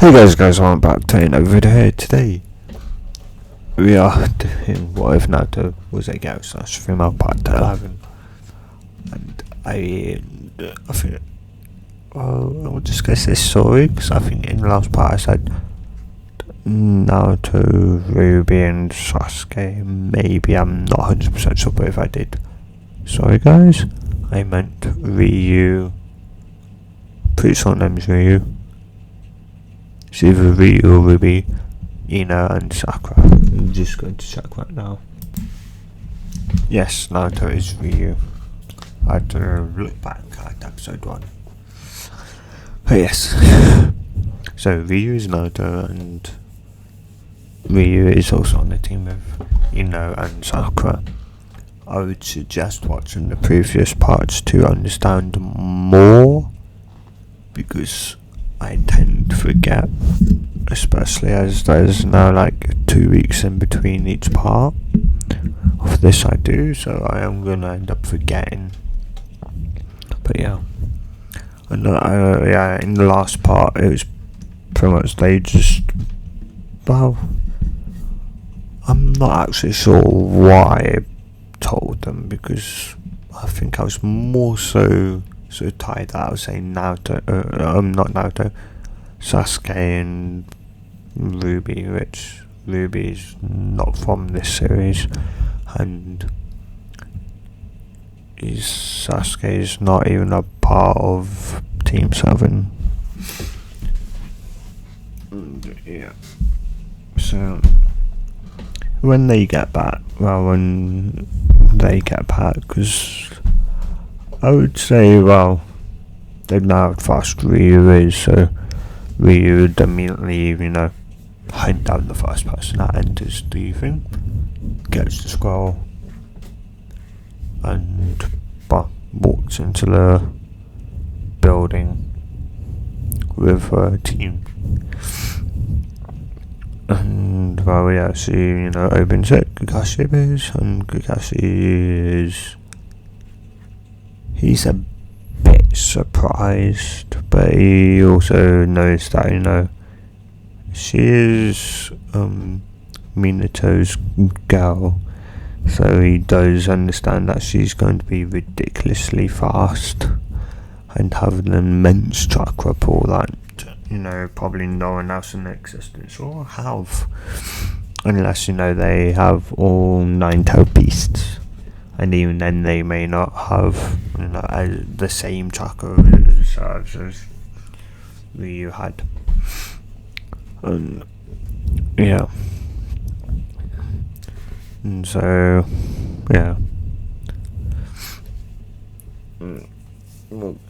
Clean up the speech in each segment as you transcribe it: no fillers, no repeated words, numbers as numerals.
Hey guys, I'm back to another video here. Today we are doing what if Naruto was a girl slash female part 11, and I think I'll discuss this story because I think in the last part I said Naruto, Ruby and Sasuke. Maybe I'm not 100% sure, but if I did, sorry guys, I meant Ryu. Pretty sure her name's Ryu. It's either Ryu or Ruby, Ino and Sakura. I'm just going to check right now. Yes, Naruto is Ryu. I had to look back at episode 1. But yes. So Ryu is Naruto and Ryu is also on the team with Ino and Sakura. I would suggest watching the previous parts to understand more, because I tend to forget, especially as there's now like 2 weeks in between each part of this I do, so I am going to end up forgetting. But yeah, and in the last part it was pretty much they just, well, I'm not actually sure why I told them, because I think I was more so tired that I was saying Naruto, not Naruto, Sasuke and Ruby, which Ruby is not from this series, and Sasuke is not even a part of Team 7. And yeah, so when they get back, because I would say, well, they know how fast Ryu is, so Ryu would immediately, hunt down the first person that enters the thing, gets the scroll, and walks into the building with her team. And, well, yeah, she, opens it, Kakashi appears, and Kakashi is... He's a bit surprised, but he also knows that, she is Minato's girl, so he does understand that she's going to be ridiculously fast and have an immense chakra pool that, probably no one else in existence will have, unless, they have all 9-tailed beasts. And even then they may not have, the same chakra reserves as Ryu had. And yeah. And so, yeah. Of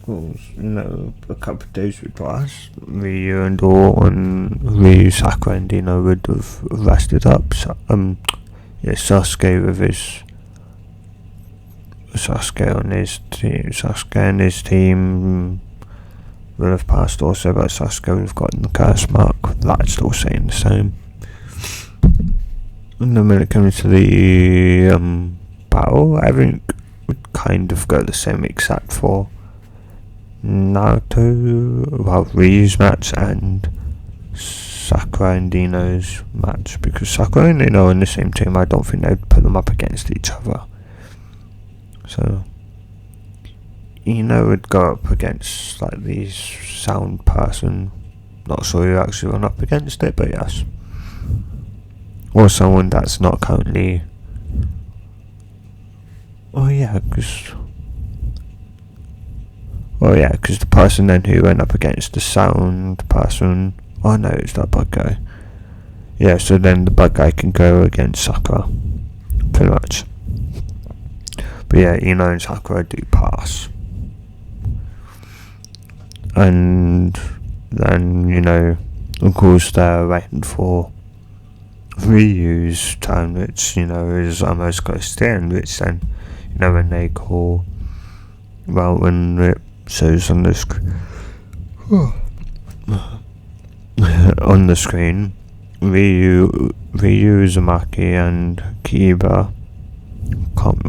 course, a couple of days would pass. Ryu and Ryu, Sakura and Ino would have rested up. Sasuke with his... Sasuke and his team will have passed also, but Sasuke would have gotten the curse mark. That's still saying the same. And then when it comes to the battle, everything would kind of go the same except for Ryu's match and Sakura and Ino's match, because Sakura and Ino are in the same team. I don't think they'd put them up against each other. So, Ino would go up against the sound person. Not sure who actually went up against it, but yes. Or someone that's not currently... because the person then who went up against the sound person... Oh no, it's that bug guy. Yeah, so then the bug guy can go against Sakura. Pretty much. But yeah, Ino and Sakura do pass. And then, of course they're waiting for Ryu's turn, which, is almost close to the end, which then, when they call, when it shows on the screen, Ryu, Uzumaki and Kiba.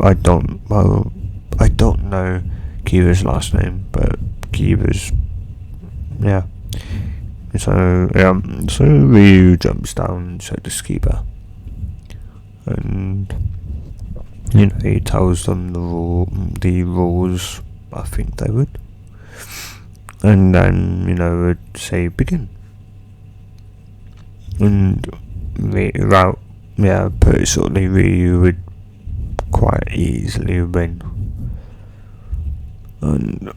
I don't know Kiba's last name, but Kiba's, So Ryu jumps down, so does Skiba, and he tells them the rules. I think they would, and then would say begin, and pretty shortly Ryu would quite easily win, and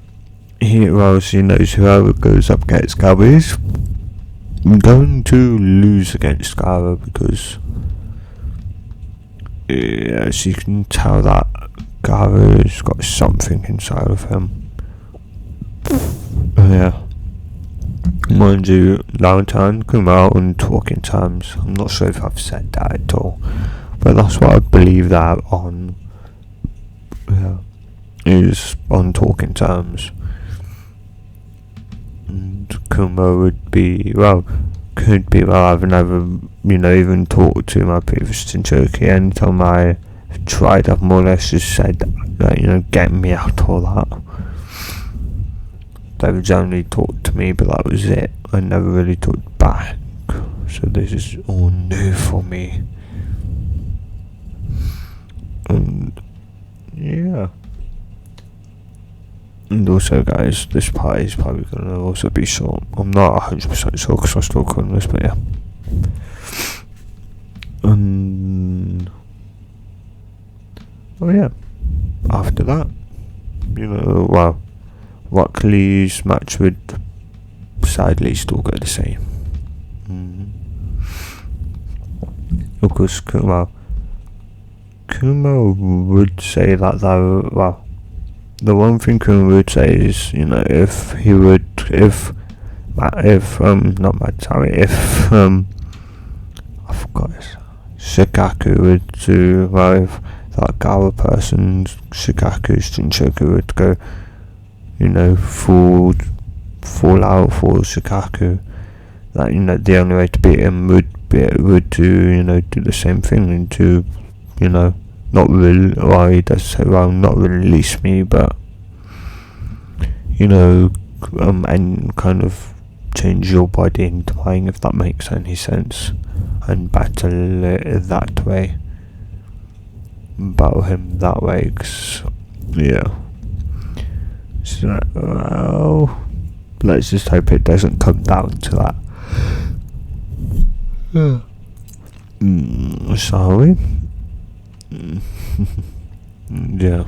he knows whoever goes up against Gaara is going to lose against Gaara, because she can tell that Gaara's got something inside of him. Mind you, Lantern come out and talk in terms. I'm not sure if I've said that at all, but that's what I believe that on. Is on talking terms. And Kuma would be, could be, I've never, even talked to my previous Shinchoki. Anytime I tried, I've more or less just said that, get me out, all that. They would generally talk to me, but that was it. I never really talked back. So this is all new for me. And, yeah. And also, guys, this part is probably going to also be short. I'm not 100% sure because I'm still recording this, but yeah. After that, Rockley's match would sadly still go the same. Of course, Kuma would say that the one thing Kuma would say is, if I forgot this, Shikaku would do, if that Gaara person, Shikaku's Jinshoku would go, fall out for Shikaku, that, the only way to beat him would do, do the same thing, and to, not really, he does say, not release me, but, and kind of change your body into mine, if that makes any sense, and battle him that way, cause, so, let's just hope it doesn't come down to that. Shall we? Yeah.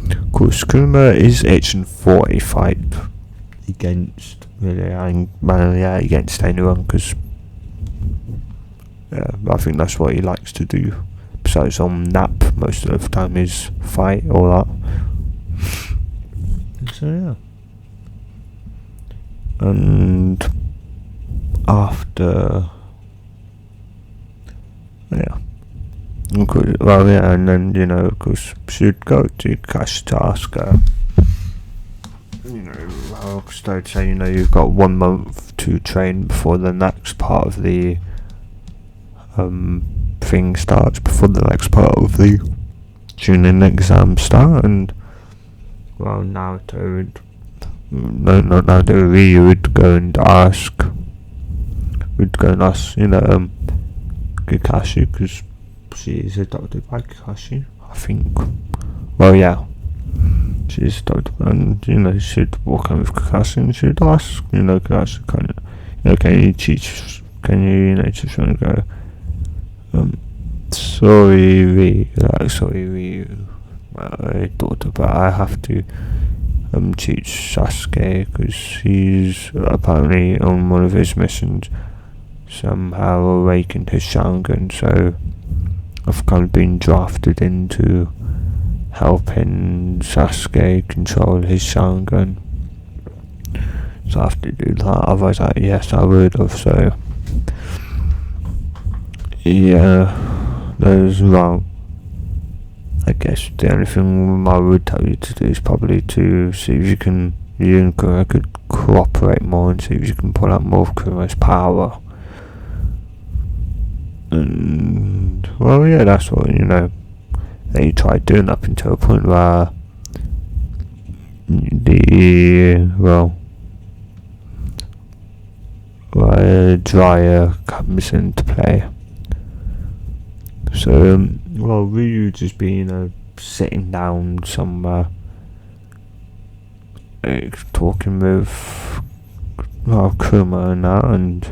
Of course, Kuma is itching for a fight against anyone, because I think that's what he likes to do. Besides on nap most of the time, is fight, all that. So and after and then of course she'd go to Cash to ask her, because they'd say, you've got 1 month to train before the next part of the thing starts, before the next part of the Chunin exam start, and Naruto Ryu would go and ask, Kakashi, because she is adopted by Kakashi, I think. She's adopted, and she'd walk in with Kakashi, and she'd ask, Kakashi, can you teach me to go, sorry Ryu, my daughter, but I have to teach Sasuke, because he's apparently on one of his missions somehow awakened his Sharingan, so I've kind of been drafted into helping Sasuke control his Sharingan, so I have to do that. Otherwise, yes, I would have. So there's I guess the only thing I would tell you to do is probably to see if you and Kuma could cooperate more, and see if you can pull out more of Kuma's power. And that's what they tried doing up until a point where dryer comes into play. So, Ryu just be, sitting down somewhere, talking with Kuma and that, and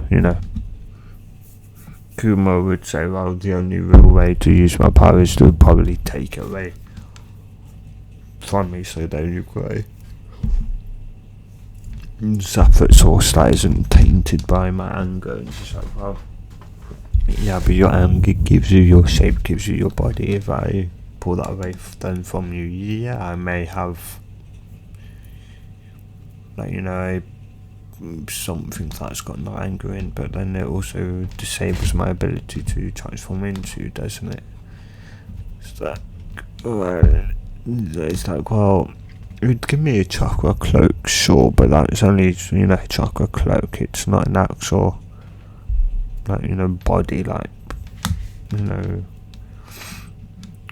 Kuma would say, well, the only real way to use my power is to probably take it away from me, so then you cry. Separate source that isn't tainted by my anger. And it's just like, well, yeah, but your anger gives you your shape, gives you your body. If I pull that away then from you, yeah, I may have, something that's got no anger in, but then it also disables my ability to transform into, doesn't it? It's like, well, it would give me a chakra cloak, sure, but that's only, a chakra cloak. It's not an actual, body,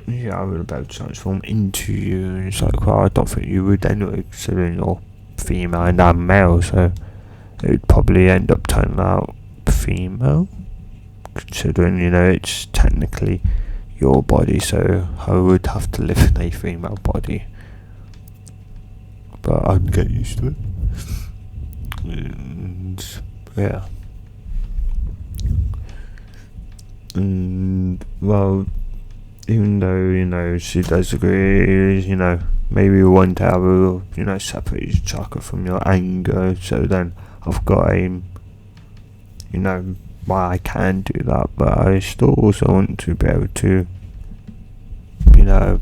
yeah, I would be able to transform into you. And it's like, well, I don't think you would anyway, considering you're female and I'm male, so it would probably end up turning out female, considering, it's technically your body, so I would have to live in a female body. But I'd get used to it. And yeah. And well, even though, she does agree, maybe one day I will, separate your chakra from your anger, so then I've got a, why I can do that, but I still also want to be able to,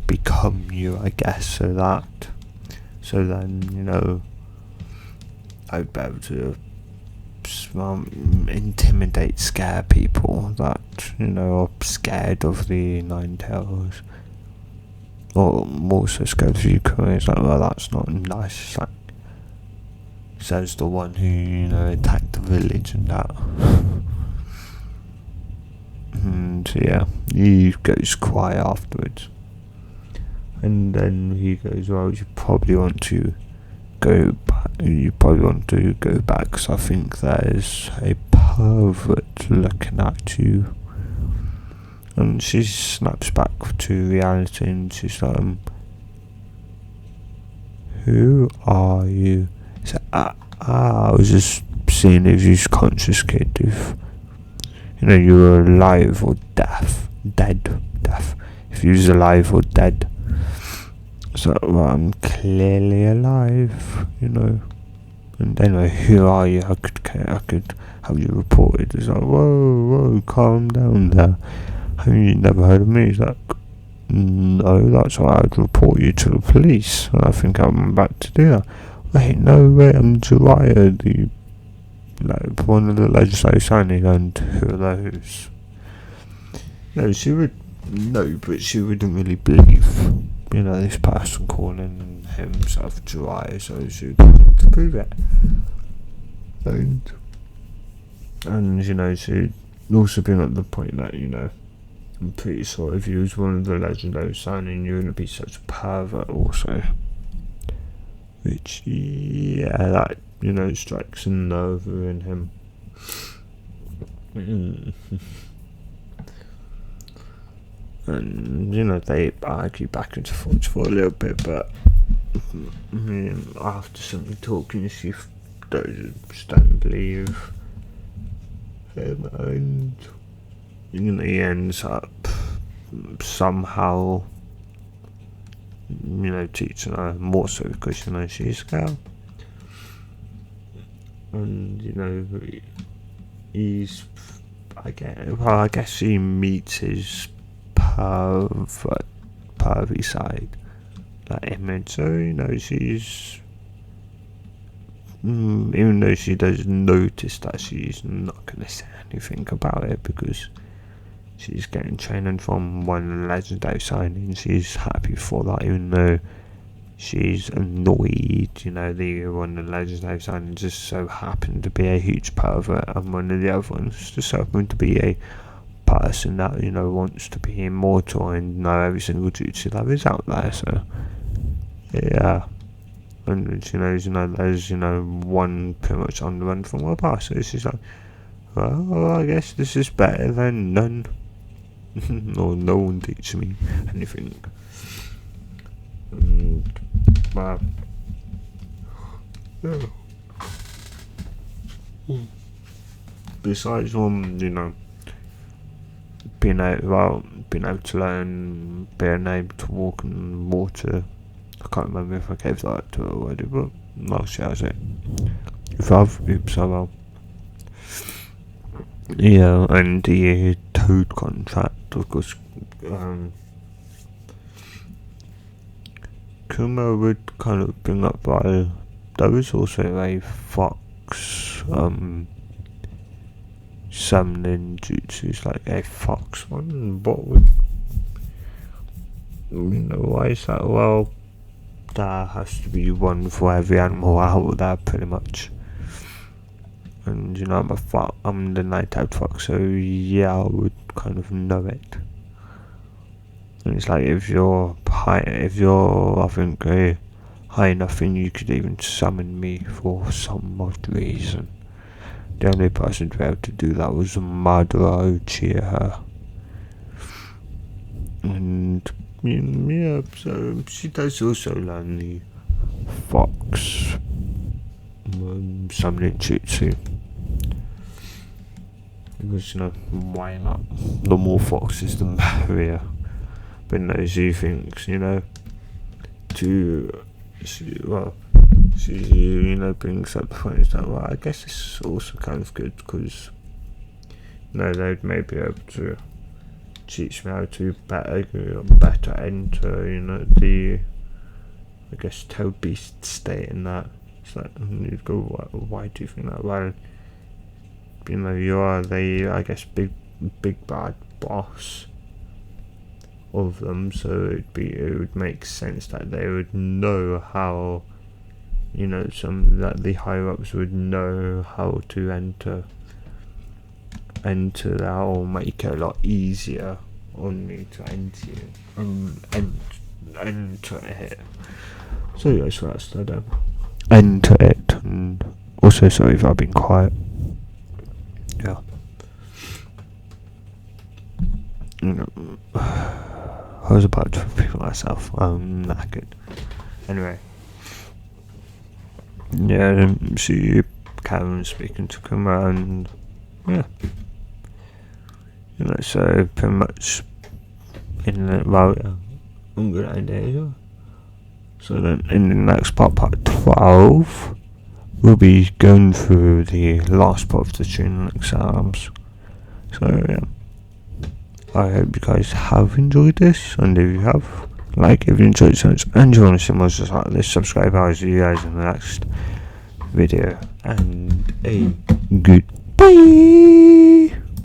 become you, I guess, so then, I'd be able to intimidate, scare people that, are scared of the Nine Tails. Or more so scared of Yukari. It's like, well, that's not nice. It's like, says the one who, attacked the village and that. And yeah, he goes quiet afterwards. And then he goes, well, you probably want to go back. Because I think there's a pervert looking at you. And she snaps back to reality and she's like, who are you? It's like, I was just seeing if you're conscious, kid, if you were alive or dead. If you was alive or dead. So, well, I'm clearly alive, And anyway, who are you? I could have you reported. It's like, whoa, calm down there. Have you never heard of me? He's like, no, that's why I'd report you to the police. And I think I'm about to do that. Wait, no, I'm Jiraiya, one of the legislative signing, and who are those? No, she would know, but she wouldn't really believe, this person calling himself Jiraiya, so she would need to prove it. And she'd also been at the point that, I'm pretty sure if you was one of the legendary signing, you wouldn't be such a pervert also. Which, yeah, that, strikes a nerve in him. And, they argue back and forth for a little bit, but after something talking, she don't believe him, and he ends up somehow, teaching her more so because she's a girl. And he's, I guess he meets his pervy side, that image. So she's, even though she does notice that, she's not going to say anything about it because she's getting training from one of the legendary signings. She's happy for that, even though she's annoyed, the one of the legendary signings just so happened to be a huge pervert, and one of the other ones just happened to be a person that, wants to be immortal and know every single jutsu that is out there. So, yeah. and there's one pretty much on the run from my past. So it's just like, well, I guess this is better than none. Or no one teaches me anything. And yeah. Besides being able to learn, being able to walk in water. I can't remember if I gave that to it already, but mostly that's it. If I've, oops, I will. Yeah, and the Toad contract, of course, Kuma would kind of bring up that there was also a fox, summoning jutsus, like a fox one. What would, why is that? Well, there has to be one for every animal out there, pretty much. And I'm the night-out fox, so yeah, I would kind of know it. And it's like if you're I think high enough, and you could even summon me for some odd reason. The only person to be able to do that was Madara Uchiha. And yeah, so she does also learn the fox summoning jutsu. Because why not? The more foxes, the merrier. But no, she thinks, she brings up the point is that, well, I guess it's also kind of good because, they'd maybe be able to teach me how to better enter, the, I guess, Toad Beast state in that. It's like, you'd go, why do you think that? Well, you are the, I guess, big bad boss of them, so it would make sense that they would know how, that the higher ups would know how to enter that, or make it a lot easier on me to enter it. So yeah, so that's that. Enter it, and also sorry if I've been quiet. Yeah. I was about to repeat myself. I'm knackered. Anyway. Yeah, see Karen speaking to Kuma, and yeah. So pretty much I'm gonna end it here. So then in the next part 12, we'll be going through the last part of the tuning exams. So yeah, I hope you guys have enjoyed this, and if you have, if you enjoyed it and you want to see more just like this, subscribe. I'll see you guys in the next video, and a goodbye.